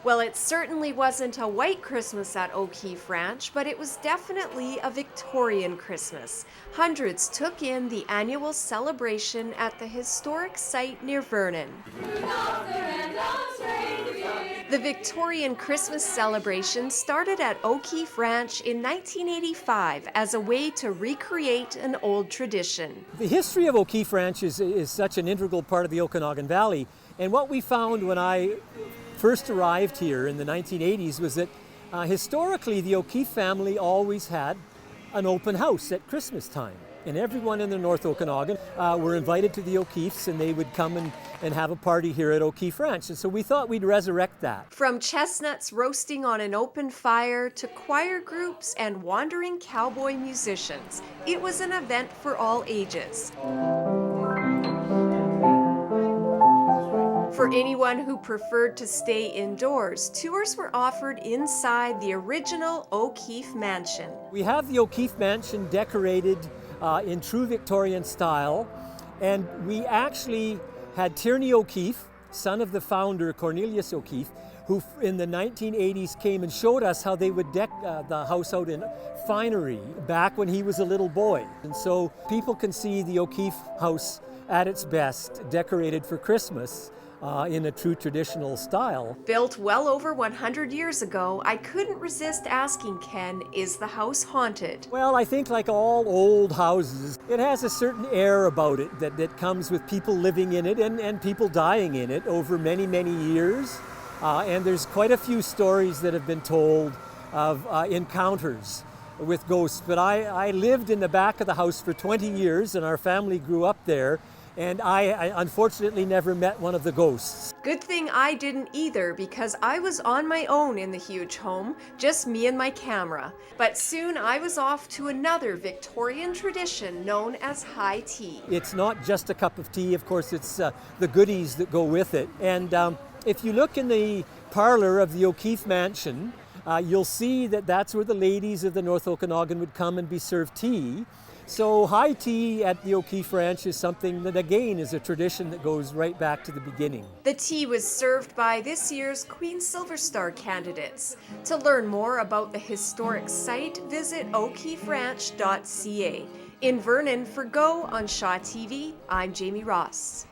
Well, it certainly wasn't a white Christmas at O'Keefe Ranch, but it was definitely a Victorian Christmas. Hundreds took in the annual celebration at the historic site near Vernon. The Victorian Christmas celebration started at O'Keefe Ranch in 1985 as a way to recreate an old tradition. The history of O'Keefe Ranch is such an integral part of the Okanagan Valley. And what we found when I first arrived here in the 1980s was that historically the O'Keefe family always had an open house at Christmas time. And everyone in the North Okanagan were invited to the O'Keefes, and they would come and have a party here at O'Keefe Ranch. And so we thought we'd resurrect that. From chestnuts roasting on an open fire to choir groups and wandering cowboy musicians, it was an event for all ages. For anyone who preferred to stay indoors, tours were offered inside the original O'Keefe Mansion. We have the O'Keefe Mansion decorated in true Victorian style, and we actually had Tierney O'Keefe, son of the founder Cornelius O'Keefe, who in the 1980s came and showed us how they would deck the house out in finery back when he was a little boy. And so people can see the O'Keefe house at its best, decorated for Christmas. In a true traditional style. Built well over 100 years ago, I couldn't resist asking Ken, is the house haunted? Well, I think like all old houses, it has a certain air about it that comes with people living in it and people dying in it over many, many years. And there's quite a few stories that have been told of encounters with ghosts. But I lived in the back of the house for 20 years and our family grew up there. And I unfortunately never met one of the ghosts. Good thing I didn't either, because I was on my own in the huge home, just me and my camera. But soon I was off to another Victorian tradition known as high tea. It's not just a cup of tea, of course, it's the goodies that go with it. And if you look in the parlor of the O'Keefe Mansion, you'll see that that's where the ladies of the North Okanagan would come and be served tea. So high tea at the O'Keefe Ranch is something that again is a tradition that goes right back to the beginning. The tea was served by this year's Queen Silver Star candidates. To learn more about the historic site, visit o'keeferanch.ca. In Vernon, for Go on Shaw TV, I'm Jamie Ross.